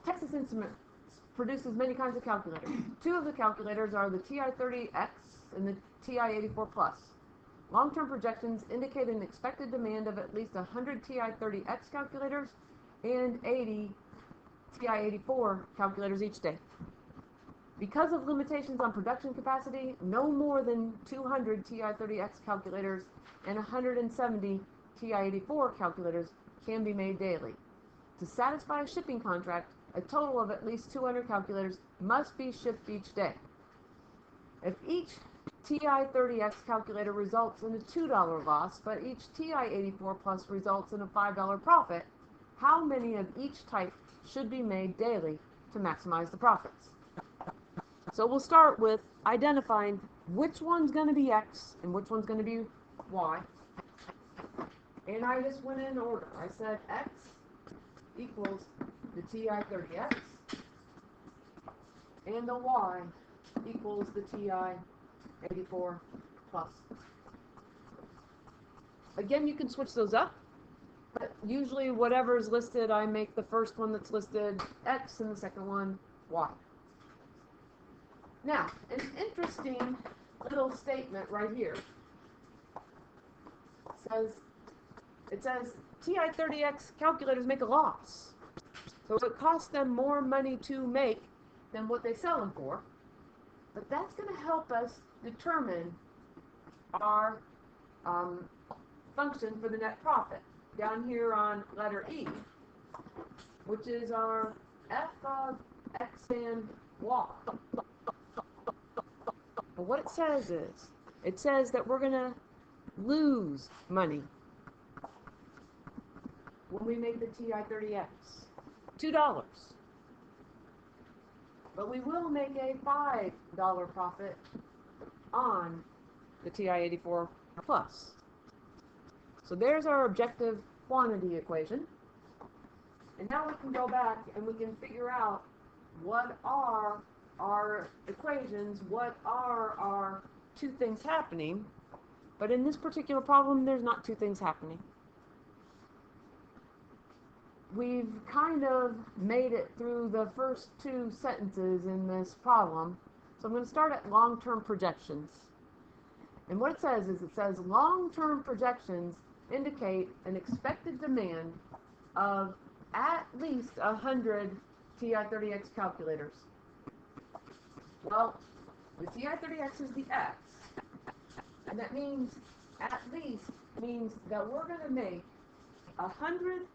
Texas Instruments produces many kinds of calculators. Two of the calculators are the TI-30X and the TI-84 Plus. Long-term projections indicate an expected demand of at least 100 TI-30X calculators and 80 TI-84 calculators each day. Because of limitations on production capacity, no more than 200 TI-30X calculators and 170 TI-84 calculators can be made daily. To satisfy a shipping contract, a total of at least 200 calculators must be shipped each day. If each TI-30X calculator results in a $2 loss, but each TI-84 Plus results in a $5 profit, how many of each type should be made daily to maximize the profits? So we'll start with identifying which one's going to be X and which one's going to be Y. And I just went in order. I said X equals the TI-30X, and the Y equals the TI-84 Plus. Again, you can switch those up, but usually whatever is listed, I make the first one that's listed X and the second one Y. Now, an interesting little statement right here says TI-30X calculators make a loss. So it costs them more money to make than what they sell them for. But that's going to help us determine our function for the net profit. Down here on letter E, which is our F of X and Y. But what it says that we're going to lose money when we make the TI-30X. $2. But we will make a $5 profit on the TI-84 Plus. So there's our objective quantity equation. And now we can go back and we can figure out what are our equations, what are our two things happening. But in this particular problem, there's not two things happening. We've kind of made it through the first two sentences in this problem. So I'm going to start at long-term projections. And what it says long-term projections indicate an expected demand of at least 100 TI-30X calculators. Well, the TI-30X is the X, and that means at least means that we're going to make 100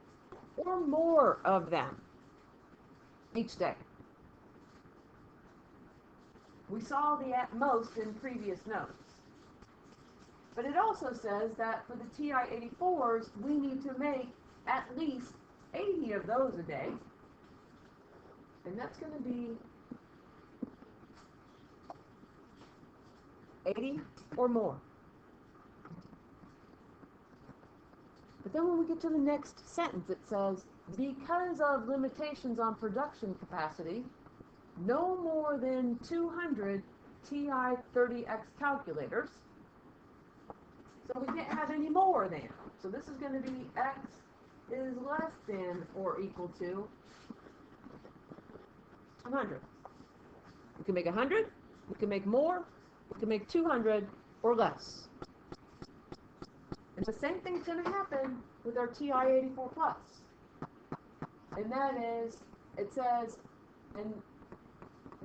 or more of them each day. We saw the at most in previous notes. But it also says that for the TI-84s, we need to make at least 80 of those a day. And that's going to be 80 or more. But then when we get to the next sentence, it says, because of limitations on production capacity, no more than 200 TI-30X calculators. So we can't have any more than. So this is going to be X is less than or equal to 200. We can make 100, we can make more, we can make 200 or less. And the same thing's going to happen with our TI-84 Plus. And that is, it says, and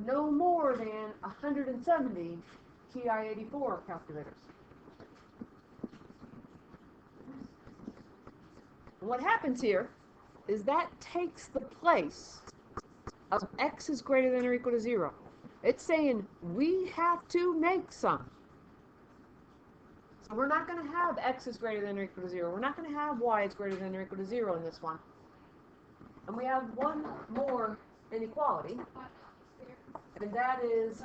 no more than 170 TI-84 calculators. And what happens here is that takes the place of X is greater than or equal to 0. It's saying we have to make some. So we're not going to have X is greater than or equal to 0. We're not going to have Y is greater than or equal to 0 in this one. And we have one more inequality, and that is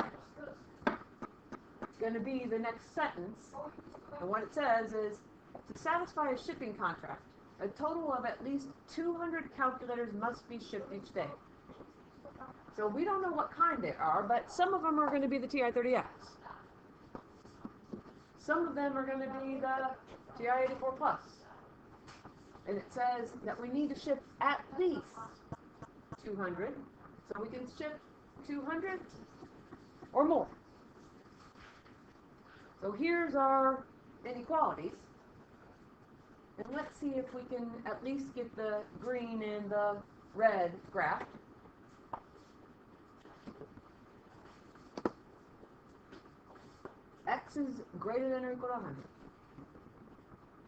going to be the next sentence. And what it says is, to satisfy a shipping contract, a total of at least 200 calculators must be shipped each day. So we don't know what kind they are, but some of them are going to be the TI-30X. Some of them are going to be the TI-84 Plus. And it says that we need to ship at least 200. So we can shift 200 or more. So here's our inequalities. And let's see if we can at least get the green and the red graphed. X is greater than or equal to 100.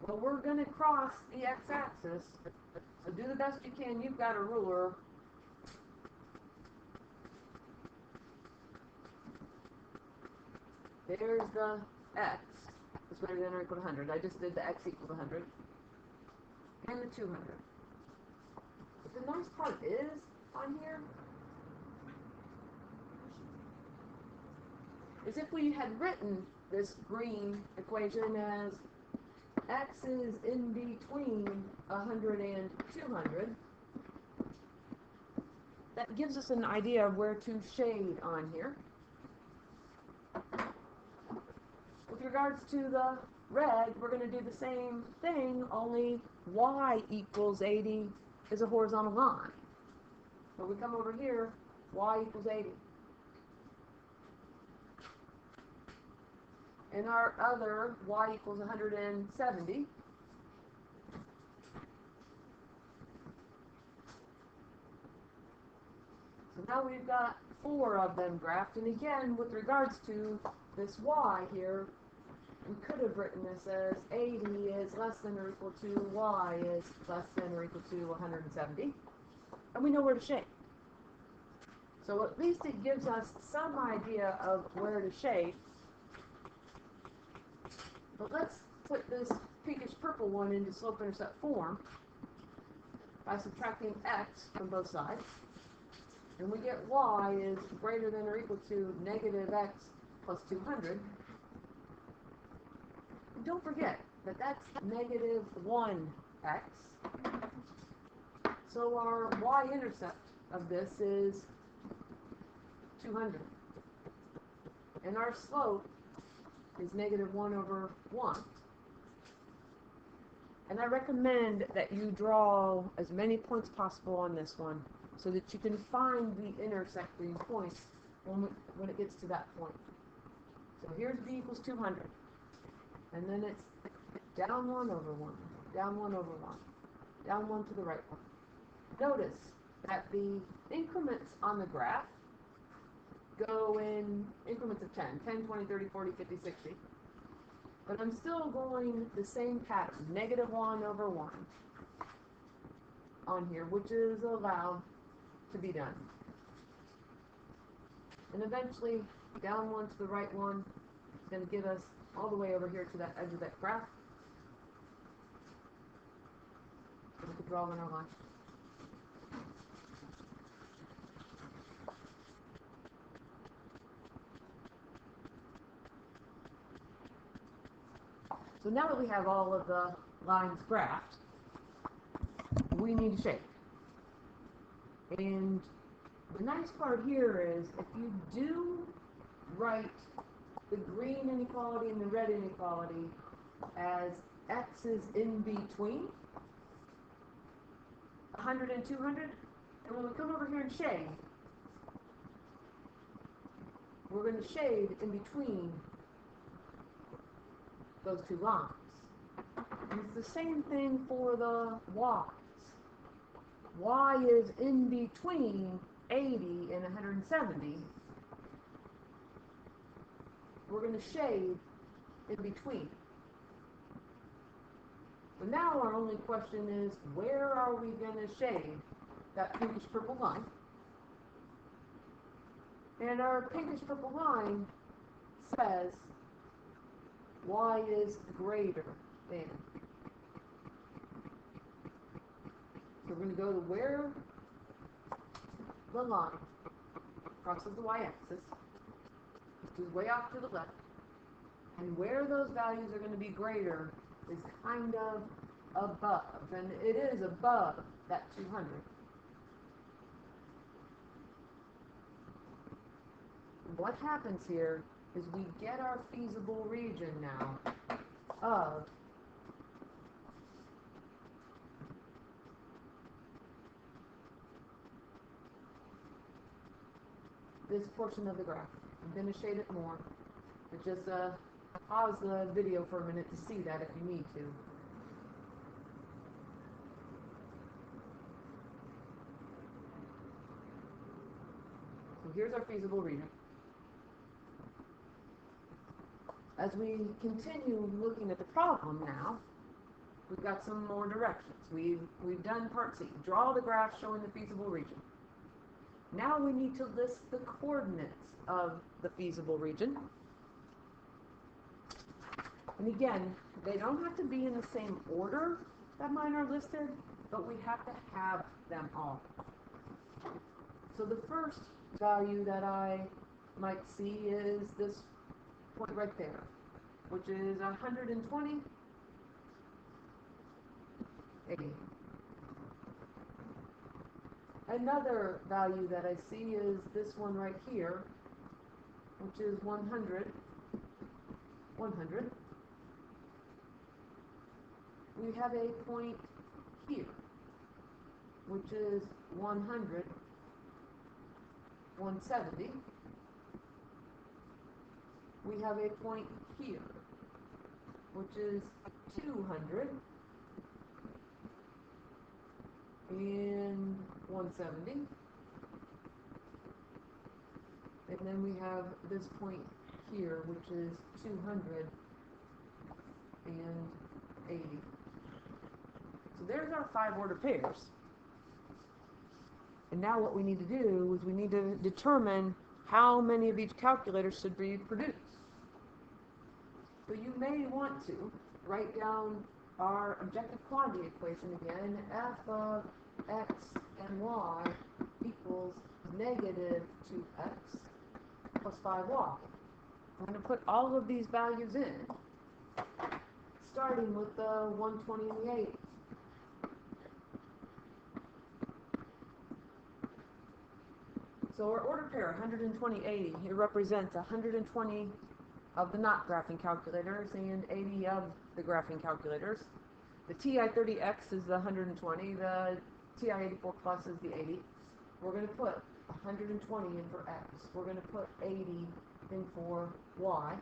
Well, we're going to cross the x-axis, so do the best you can. You've got a ruler. There's the x is greater than or equal to 100. I just did the x equal to 100. And the 200. But the nice part is, on here, is if we had written this green equation as x is in between 100 and 200, that gives us an idea of where to shade on here. With regards to the red, we're going to do the same thing, only y equals 80 is a horizontal line. So we come over here, y equals 80. And our other y equals 170. So now we've got 4 of them graphed. And again, with regards to this y here, we could have written this as 80 is less than or equal to y is less than or equal to 170. And we know where to shade. So at least it gives us some idea of where to shade. But let's put this pinkish purple one into slope-intercept form by subtracting x from both sides. And we get y is greater than or equal to negative x plus 200. And don't forget that that's negative 1x. So our y-intercept of this is 200. And our slope is negative 1 over 1. And I recommend that you draw as many points possible on this one so that you can find the intersecting points when it gets to that point. So here's b equals 200. And then it's down 1 over 1, down 1 over 1, down 1 to the right one. Notice that the increments on the graph go in increments of 10, 10, 20, 30, 40, 50, 60. But I'm still going the same pattern, negative 1 over 1 on here, which is allowed to be done. And eventually, down 1 to the right one is going to get us all the way over here to that edge of that graph. So we can draw in our line. So now that we have all of the lines graphed, we need to shade. And the nice part here is if you do write the green inequality and the red inequality as x is in between 100 and 200, and when we come over here and shade, we're going to shade in between those two lines. And it's the same thing for the y's. Y is in between 80 and 170. We're going to shade in between. So now our only question is, where are we going to shade that pinkish purple line? And our pinkish purple line says y is greater than. So we're going to go to where the line crosses the y-axis, which is way off to the left, and where those values are going to be greater is kind of above, and it is above that 200. What happens here is we get our feasible region now of this portion of the graph. I'm going to shade it more, but just pause the video for a minute to see that if you need to. So here's our feasible region. As we continue looking at the problem now, we've got some more directions. We've done part C. Draw the graph showing the feasible region. Now we need to list the coordinates of the feasible region. And again, they don't have to be in the same order that mine are listed, but we have to have them all. So the first value that I might see is this point right there, which is 120, 80. Another value that I see is this one right here, which is 100, 100. We have a point here, which is 100, 170. We have a point here, which is 200 and 170. And then we have this point here, which is 200 and 80. So there's our 5 order pairs. And now what we need to do is we need to determine how many of each calculator should be produced. So you may want to write down our objective quantity equation again. F of x and y equals negative 2x plus 5y. I'm going to put all of these values in, starting with the 120 and the 80. So our order pair, 120, 80, it represents 120 of the not graphing calculators and 80 of the graphing calculators. The TI-30X is the 120, the TI-84 Plus is the 80. We're going to put 120 in for X. We're going to put 80 in for Y.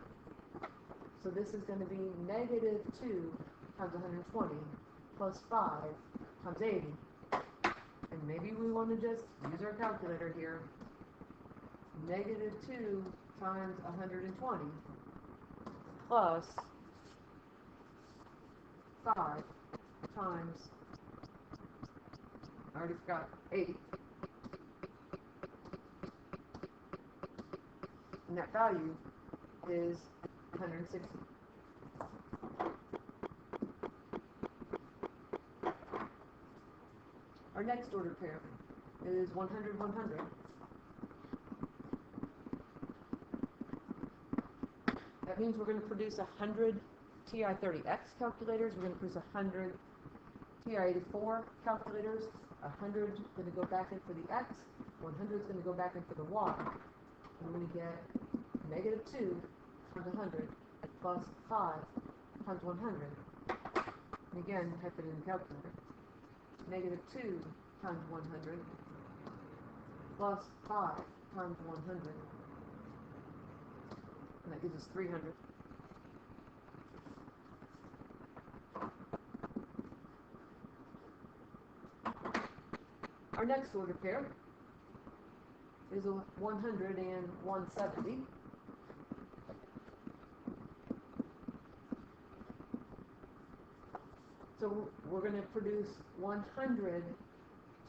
So this is going to be negative 2 times 120 plus 5 times 80. And maybe we want to just use our calculator here. Negative 2 times 120 plus 5 times, I already forgot, 80. And that value is 160. Our next order pair is 100, 100. That means we're going to produce 100 TI-30X calculators. We're going to produce 100 TI-84 calculators. 100 is going to go back in for the X. 100 is going to go back in for the Y. And we get negative 2 times 100 plus 5 times 100. And again, type it in the calculator. Negative 2 times 100 plus 5 times 100. And that gives us 300. Our next order pair is a 100 and 170. So we're going to produce 100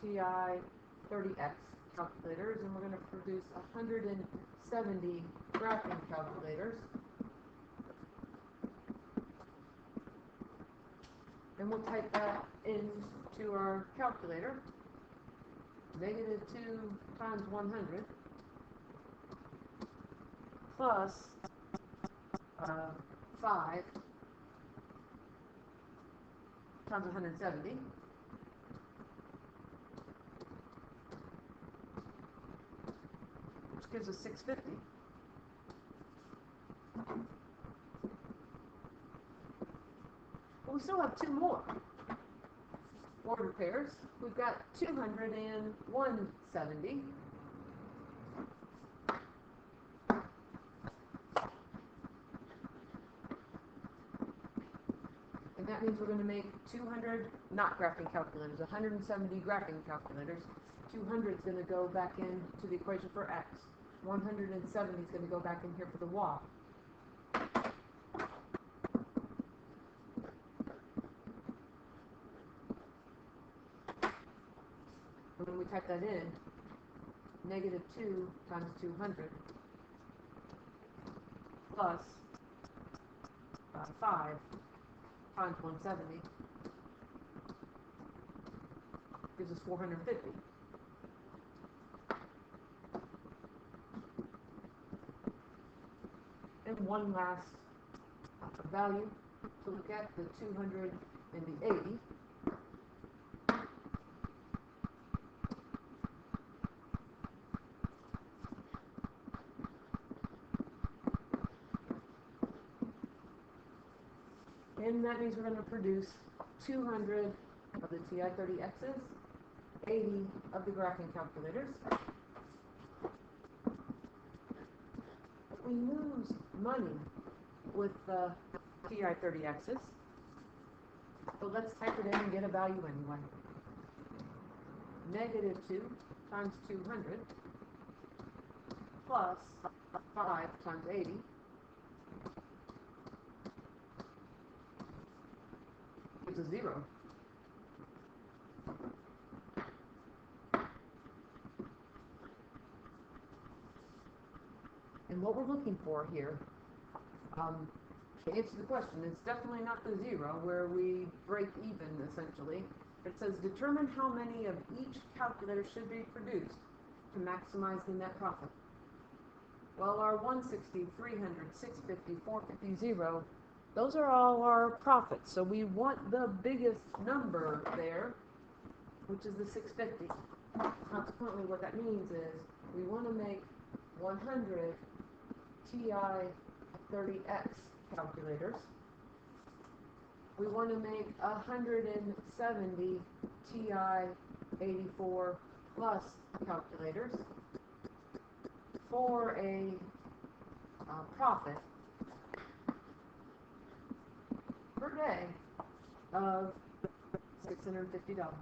TI-30X calculators, and we're going to produce 170 graphing calculators. And we'll type that into our calculator. Negative 2 times 100 plus 5 times 170, which gives us 650. But we still have 2 more order pairs. We've got 200 and 170. that means we're going to make 200 not graphing calculators, 170 graphing calculators. 200 is going to go back into the equation for x. 170 is going to go back in here for the y. And when we type that in, negative 2 times 200 plus 5 times 170 gives us 450. And one last value to look at, the 200 and the 80. And that means we're going to produce 200 of the TI-30Xs, 80 of the graphing calculators. We lose money with the TI-30Xs, but let's type it in and get a value anyway. Negative 2 times 200 plus 5 times 80 gives us 0. And what we're looking for here, to answer the question, it's definitely not the 0 where we break even, essentially. It says determine how many of each calculator should be produced to maximize the net profit. Well, our 160, 300, 650, 450, 0, those are all our profits. So we want the biggest number there, which is the 650. Consequently, what that means is we want to make 100 TI-30X calculators. We want to make 170 TI-84 plus calculators for a profit per day of $650.